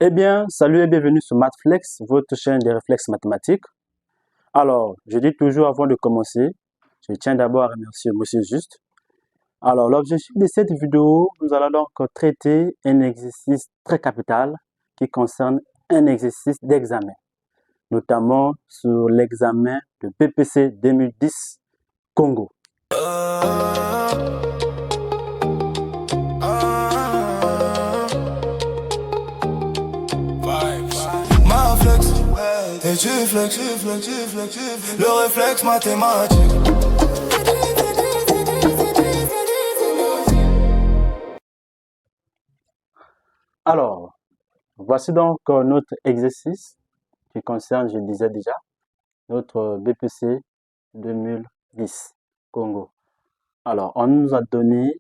Eh bien, salut et bienvenue sur MathFlex, votre chaîne des réflexes mathématiques. Alors, je dis toujours avant de commencer, je tiens d'abord à remercier Monsieur Juste. Alors, l'objectif de cette vidéo, nous allons donc traiter un exercice très capital qui concerne un exercice d'examen, notamment sur l'examen de BPC 2010 Congo. Et tu flex, le réflexe mathématique. Alors, voici donc notre exercice qui concerne, je le disais déjà, notre BPC 2010 Congo. Alors, on nous a donné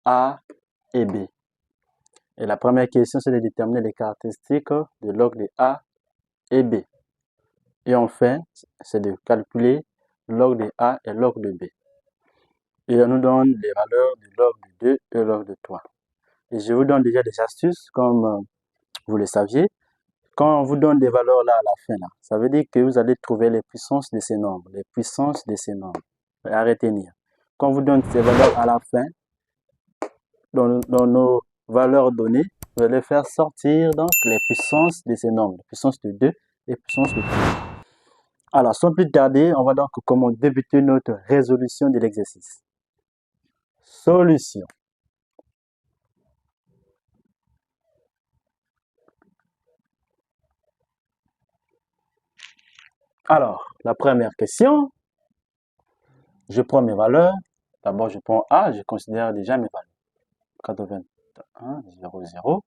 A et B. Et la première question, c'est de déterminer les caractéristiques de log de A et B. Et enfin, c'est de calculer log de A et log de B. Et on nous donne les valeurs de log de 2 et log de 3. Et je vous donne déjà des astuces, comme vous le saviez. Quand on vous donne des valeurs là à la fin, là, ça veut dire que vous allez trouver les puissances de ces nombres. Les puissances de ces nombres. À retenir. Quand on vous donne ces valeurs à la fin, dans nos valeurs données, vous allez faire sortir donc les puissances de ces nombres. Puissance de 2 et puissance de 3. Alors, sans plus tarder, on va donc comment débuter notre résolution de l'exercice. Solution. Alors, la première question, je prends mes valeurs. D'abord, je prends A, je considère déjà mes valeurs. 81,00,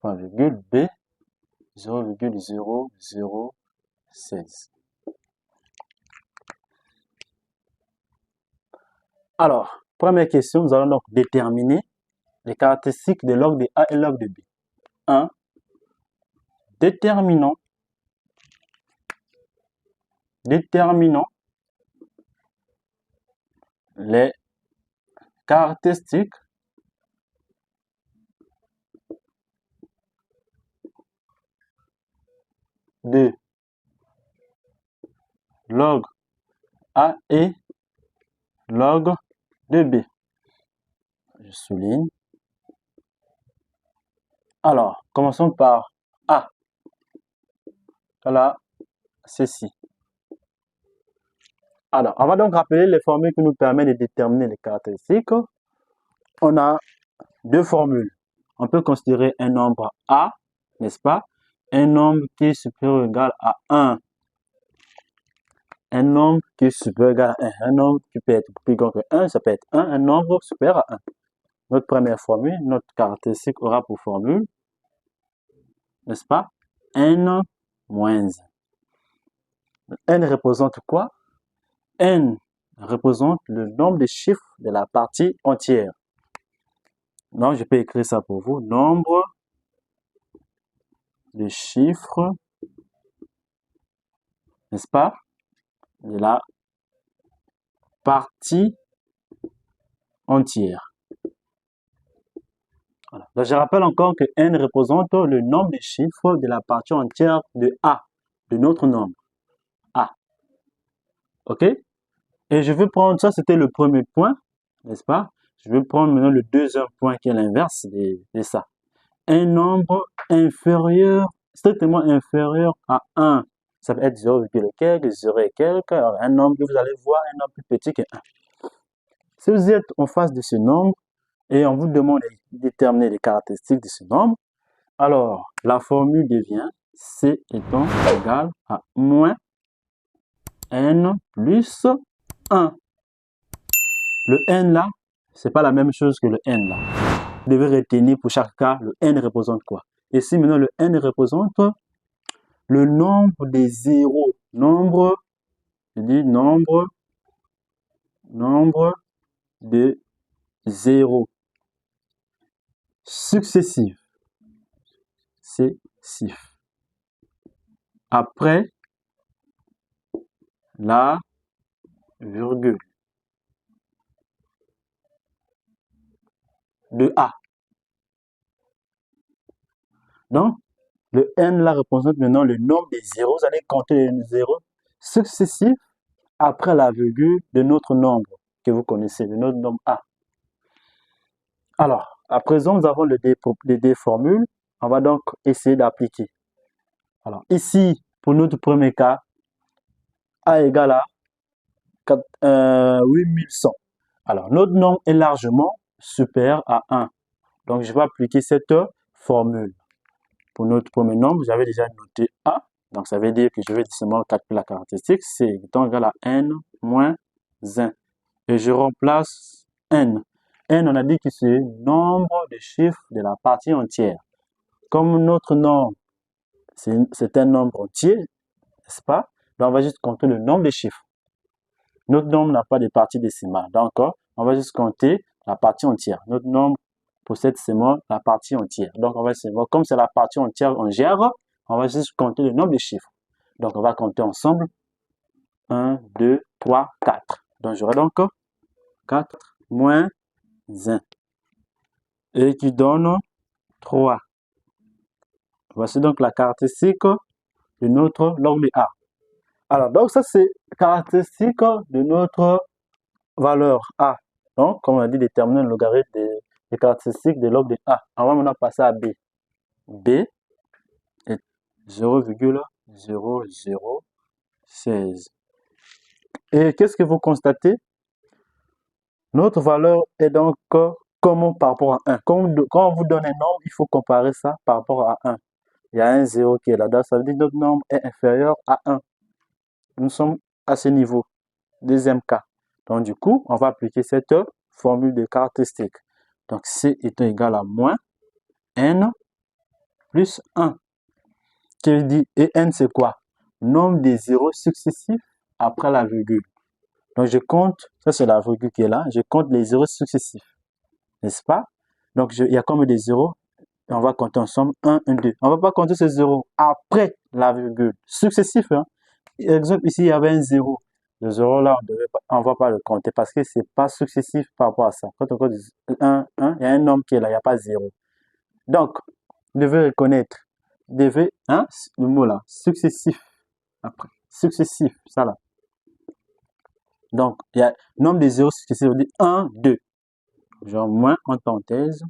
point virgule B, 0,0016. Alors, première question, nous allons donc déterminer les caractéristiques de log de A et log de B. 1. Déterminons les caractéristiques de log A et log de B. Je souligne. Alors, commençons par A. Voilà, ceci. Alors, on va donc rappeler les formules qui nous permettent de déterminer les caractéristiques. On a deux formules. On peut considérer un nombre A, n'est-ce pas? Un nombre qui est supérieur ou égal à 1. Un nombre qui est supérieur ou égal à 1. Un nombre qui peut être plus grand que 1, ça peut être 1. Un nombre supérieur à 1. Notre première formule, notre caractéristique aura pour formule, n'est-ce pas? N moins 1. N représente quoi? N représente le nombre de chiffres de la partie entière. Donc, je peux écrire ça pour vous. Nombre de chiffres, n'est-ce pas, de la partie entière. Voilà. Donc, je rappelle encore que N représente le nombre de chiffres de la partie entière de A, de notre nombre A. OK? Et je vais prendre ça, c'était le premier point, n'est-ce pas? Je vais prendre maintenant le deuxième point qui est l'inverse de ça. Un nombre inférieur, strictement inférieur à 1. Ça peut être 0, quelques, 0 et quelques. Alors, un nombre que vous allez voir, un nombre plus petit que 1. Si vous êtes en face de ce nombre et on vous demande de déterminer les caractéristiques de ce nombre, alors la formule devient C étant égal à moins n plus 1. Le n là, c'est pas la même chose que le n là. Vous devez retenir pour chaque cas, le n représente quoi. Et si maintenant le n représente le nombre des zéros, nombre de zéros successifs, après la virgule de A. Donc, le n là représente maintenant le nombre des zéros. Vous allez compter les zéros successifs après la virgule de notre nombre que vous connaissez, de notre nombre A. Alors, à présent, nous avons les deux formules. On va donc essayer d'appliquer. Alors, ici, pour notre premier cas, A égale à 8100. Alors, notre nombre est largement supérieur à 1. Donc, je vais appliquer cette formule. Pour notre premier nombre, j'avais déjà noté A. Donc, ça veut dire que je vais seulement calculer la caractéristique. C'est égal à n moins 1. Et je remplace n. N, on a dit que c'est le nombre de chiffres de la partie entière. Comme notre nombre, c'est un nombre entier, n'est-ce pas? Donc, on va juste compter le nombre de chiffres. Notre nombre n'a pas de partie décimale. Donc, on va juste compter la partie entière. Notre nombre possède seulement la partie entière. Donc, on va seulement, comme c'est la partie entière, on gère, on va juste compter le nombre de chiffres. Donc, on va compter ensemble. 1, 2, 3, 4. Donc, j'aurai donc 4 moins 1. Et qui donne 3. Voici donc la caractéristique de notre log de A. Alors, donc ça, c'est caractéristique de notre valeur A. Donc, comme on a dit, déterminer le logarithme des caractéristiques de log de A. On va maintenant passer à B. B est 0,0016. Et qu'est-ce que vous constatez? Notre valeur est donc comment par rapport à 1. Quand on vous donne un nombre, il faut comparer ça par rapport à 1. Il y a un 0 qui est là-dedans, ça veut dire que notre nombre est inférieur à 1. Nous sommes à ce niveau. Deuxième cas. Donc, du coup, on va appliquer cette formule de caractéristique. Donc, C étant égal à moins n plus 1. Qui veut dire, et n c'est quoi? Nombre des zéros successifs après la virgule. Donc, je compte, ça c'est la virgule qui est là, je compte les zéros successifs. N'est-ce pas? Donc, il y a comme des zéros, et on va compter ensemble 1, 1, 2. On ne va pas compter ces zéros après la virgule. Successif, hein? Exemple, ici, il y avait un 0. Le 0 là, on ne va pas le compter parce que ce n'est pas successif par rapport à ça. Quand on compte 1, 1, il y a un nombre qui est là, il n'y a pas 0. Donc, vous devez reconnaître, hein, le mot là, successif. Après, successif, ça là. Donc, il y a nombre de zéros successifs, on dit 1, 2. Genre moins en parenthèse,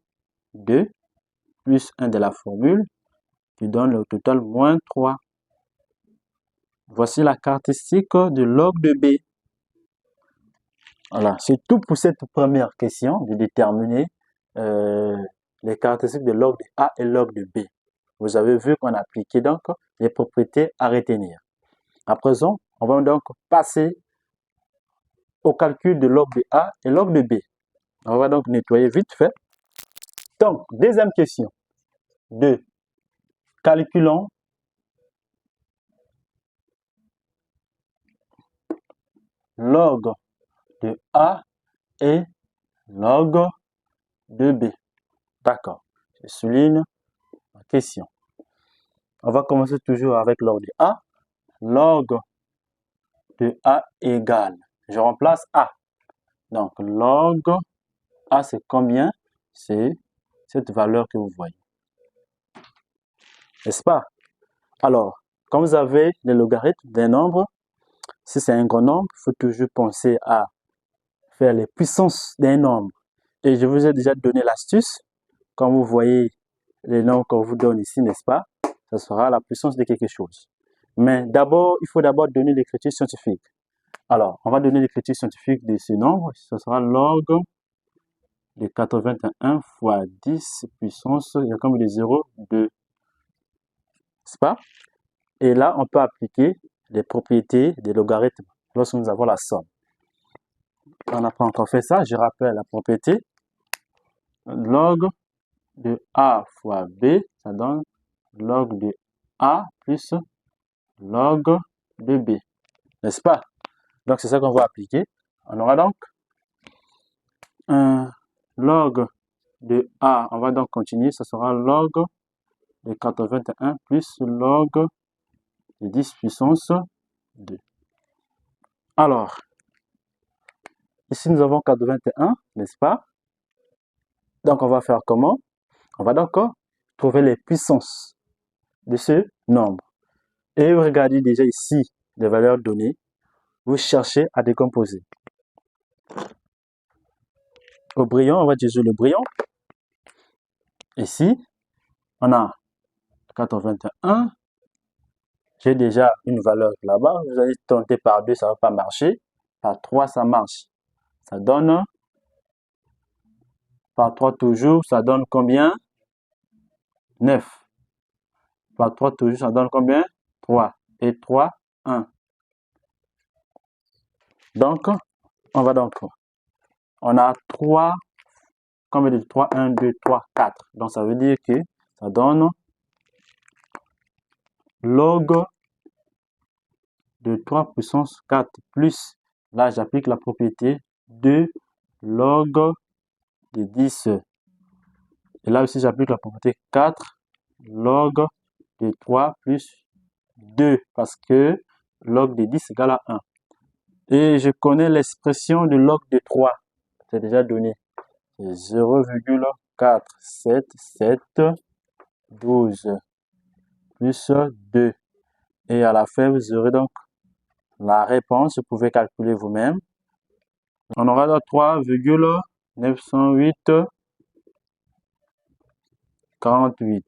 2, plus 1 de la formule, qui donne le total moins 3. Voici la caractéristique de log de B. Voilà, c'est tout pour cette première question de déterminer les caractéristiques de log de A et log de B. Vous avez vu qu'on a appliqué donc les propriétés à retenir. À présent, on va donc passer au calcul de log de A et log de B. On va donc nettoyer vite fait. Donc, deuxième question. 2. Calculons log de A et log de B. D'accord. Je souligne la question. On va commencer toujours avec log de A. Log de A égale. Je remplace A. Donc, log A, c'est combien? C'est cette valeur que vous voyez. N'est-ce pas? Alors, quand vous avez le logarithme d'un nombre, si c'est un grand nombre, il faut toujours penser à faire les puissances d'un nombre. Et je vous ai déjà donné l'astuce. Quand vous voyez les nombres qu'on vous donne ici, n'est-ce pas? Ce sera la puissance de quelque chose. Mais d'abord, il faut d'abord donner l'écriture scientifique. Alors, on va donner l'écriture scientifique de ce nombre. Ce sera log de 81 fois 10 puissance, il y a comme des 0, 2. N'est-ce pas? Et là, on peut appliquer les propriétés des logarithmes lorsque nous avons la somme. On n'a pas encore fait ça. Je rappelle la propriété. Log de A fois B, ça donne log de A plus log de B. N'est-ce pas? Donc, c'est ça qu'on va appliquer. On aura donc un log de A. On va donc continuer. Ce sera log de 81 plus log de 10 puissance 2. Alors, ici, nous avons 81, n'est-ce pas? Donc, on va faire comment? On va donc trouver les puissances de ce nombre. Et vous regardez déjà ici les valeurs données. Vous cherchez à décomposer. Au brillant, on va utiliser le brillant. Ici, on a 81. J'ai déjà une valeur là-bas. Vous allez tenter par 2, ça ne va pas marcher. Par 3, ça marche. Ça donne, par 3 toujours, ça donne combien? 9. Par 3 toujours, ça donne combien? 3. Et 3, 1. Donc, on a 3, combien de 3? 1, 2, 3, 4. Donc, ça veut dire que ça donne log de 3 puissance 4 plus, là, j'applique la propriété de log de 10. Et là aussi, j'applique la propriété 4 log de 3 plus 2, parce que log de 10 égale à 1. Et je connais l'expression de log de 3. C'est déjà donné. 0,47712 plus 2. Et à la fin, vous aurez donc la réponse. Vous pouvez calculer vous-même. On aura là 3,908,48.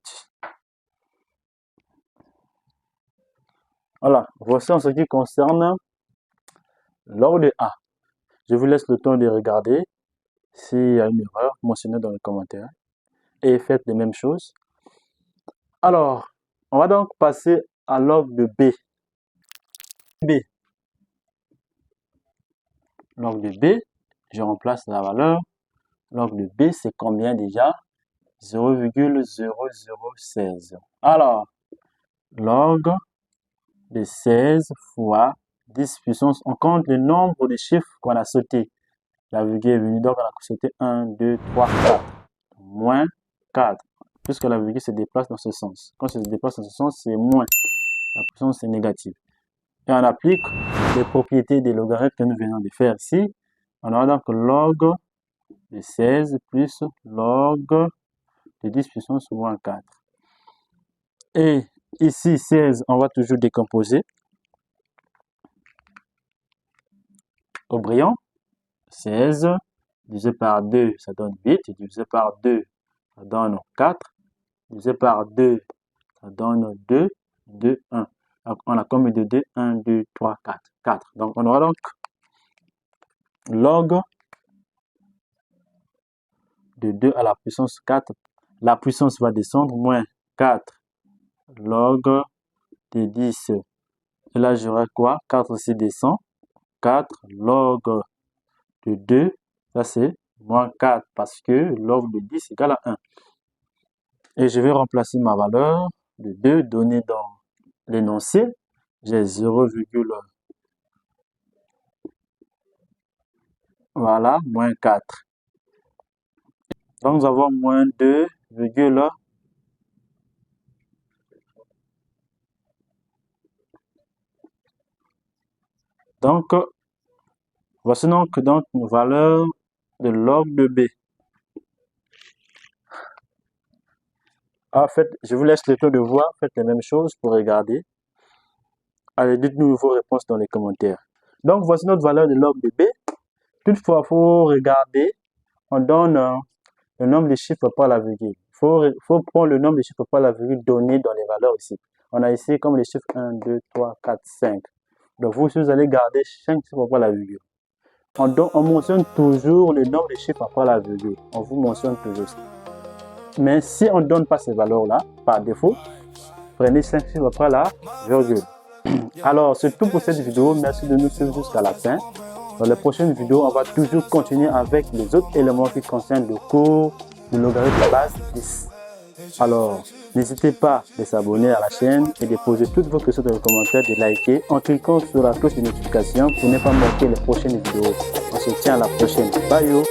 Voilà, voici en ce qui concerne log de A. Je vous laisse le temps de regarder. S'il y a une erreur, mentionnez dans les commentaires. Et faites les mêmes choses. Alors, on va donc passer à log de B. Log de B, je remplace la valeur. Log de B, c'est combien déjà? 0,0016. Alors, log de 16 fois 10 puissance, on compte le nombre de chiffres qu'on a sauté. La virgule est venue, donc on a sauté 1, 2, 3, 4. Moins 4. Puisque la virgule se déplace dans ce sens. Quand ça se déplace dans ce sens, c'est moins. La puissance est négative. Et on applique les propriétés des logarithmes que nous venons de faire ici. On aura donc log de 16 plus log de 10 puissance moins 4. Et ici, 16, on va toujours décomposer. Au brillant, 16 divisé par 2, ça donne 8. Divisé par 2, ça donne 4. Divisé par 2, ça donne 2, 2, 1. Donc, on a combien de 2? 1, 2, 3, 4. 4. Donc, on aura donc log de 2 à la puissance 4. La puissance va descendre, moins 4 log de 10. Et là, j'aurai quoi? 4 aussi descend. 4 log de 2, ça c'est moins 4 parce que log de 10 égale à 1. Et je vais remplacer ma valeur de 2 donnée dans l'énoncé. J'ai 0, voilà, moins 4. Donc nous avons moins 2, donc voici donc une valeur de log de B. En fait, je vous laisse le temps de voir, faites les mêmes choses pour regarder. Allez, dites-nous vos réponses dans les commentaires. Donc, voici notre valeur de log de B. Toutefois, il faut regarder, on donne le nombre de chiffres par la virgule. Il faut prendre le nombre de chiffres par la virgule donné dans les valeurs ici. On a ici comme les chiffres 1, 2, 3, 4, 5. Donc, vous allez garder 5 chiffres par la virgule. On mentionne toujours le nombre de chiffres après la virgule. On vous mentionne toujours ça. Mais si on ne donne pas ces valeurs-là, par défaut, prenez 5 chiffres après la virgule. Alors, c'est tout pour cette vidéo. Merci de nous suivre jusqu'à la fin. Dans les prochaines vidéos, on va toujours continuer avec les autres éléments qui concernent le cours de logarithme de base 10. Alors, n'hésitez pas de s'abonner à la chaîne et de poser toutes vos questions dans les commentaires, de liker en cliquant sur la cloche de notification pour ne pas manquer les prochaines vidéos. On se tient à la prochaine. Bye yo!